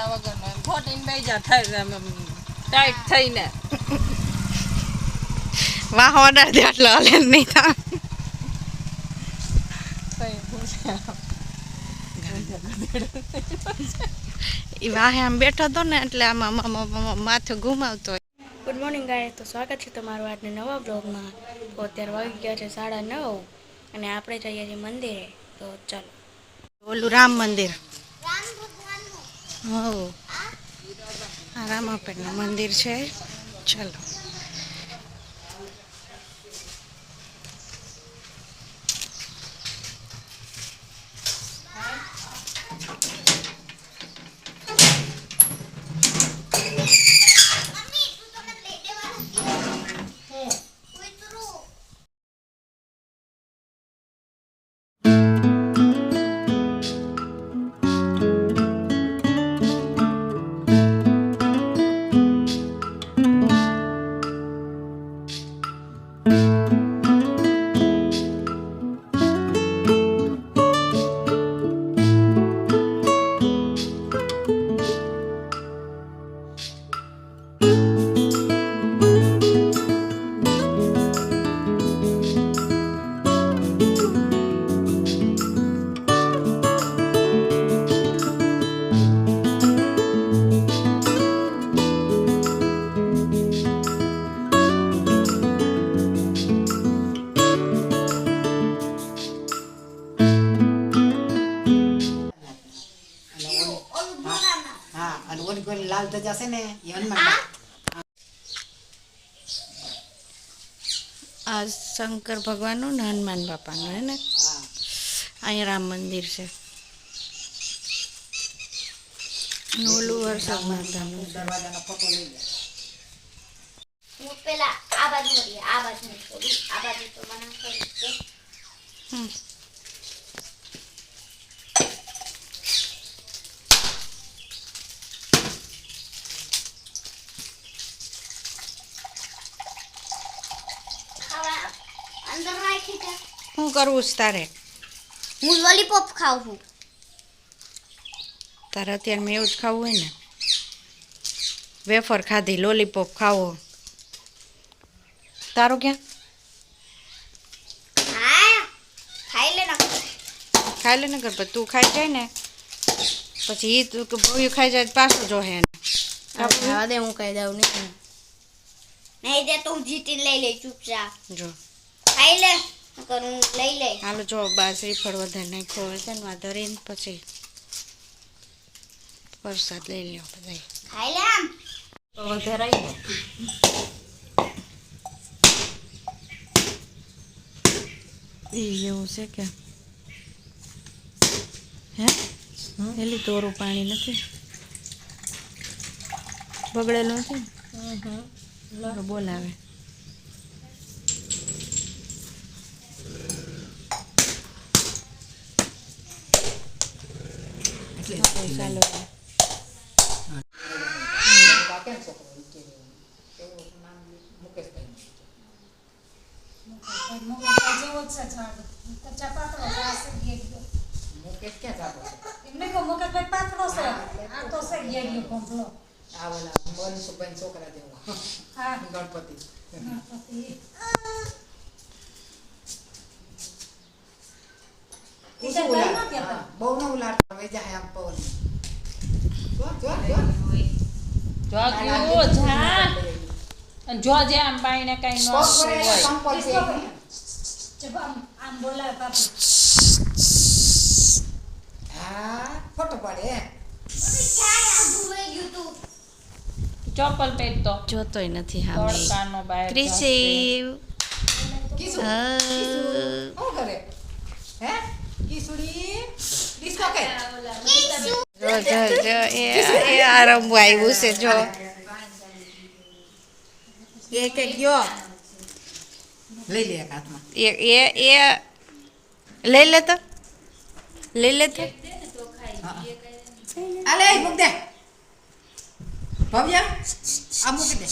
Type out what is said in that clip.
લીધા વગરનો ખોટીને બેજા થાય ટાઈટ થઈને વાહ ઓર્ડર દે એટલે હલે નહીં થાય એ વાહે આમ બેઠો હતો ને એટલે આમાં માથું ઘુમાવતો હોય. ગુડ મોર્નિંગ ગાઈસ, તો સ્વાગત છે તમારું આજના નવા બ્લોગમાં. તો અત્યારે વાગી ગયા છે 9:30 અને આપણે જઈએ છીએ મંદિરે. તો ચાલો, ઓલું રામ મંદિર, રામ ભગવાનનું. હો, આ રામાપીરનું મંદિર છે. ચાલો. લાલ ધજા છે ને એ હનુમાન. આ શંકર ભગવાનનું ને હનુમાન બાપાનું હે ને. અહીંયા રામ મંદિર છે. ઓલું વરસાદ માતાનું દરવાજાનો ફોટો લઈ લે. હું પેલા આ બાજુ વળી આ બાજુ છોડી આ બાજુ તો બનાવ છે. અંદર રાખી દે. શું કરવું છે તારે? હું લોલીપોપ ખાઉં છું. તારે અત્યારે મેં એવું જ ખાવું હોય ને. વેફર ખાધી, લોલીપોપ ખાવો. તારું ક્યાં? હા ખાઈ લે ને. ખાઈ લે ને કર, પછી તું ખાઈ જાય ને પછી એ તું ભવ્યું ખાઈ જાય પાછું જોહે એને. ખાવા દે, હું કહી દઉં નહીં દે તો હું જીતી લઈ લઈ ચૂપચાપ. જો ખાઈ લે કરું લઈ લઈ. હાલો, જો બા શ્રીફળ વધારે નાખ્યો હોય છે ને માં ધરીને પછી પ્રસાદ લઈ લ્યો બધા. ખાઈ લે આમ વધારે એવું છે કે હે એલી તોરું પાણી નથી બગડેલું નથી ને બોલાવે. ચાલો છોકરા જેવો ગણપતિ બહુ ન ઉલાડતા હવે જાય આમ પવન. જો જે આમ પાણીને કઈ ન હોય ફોટો પડે. ચપ્પલ પહેરતો જોતોય નથી હા તડકાનો બહાર ક્રિશિવ શું કરે હે કિસુડી ડિસ્કો કે જો જો જો એ આરંભ આવ્યું છે. જો એક ગયો લઈ લે એક હાથમાં. એ લઈ લેતો આલે મૂક દે ભવ્ય આ મૂકી દે.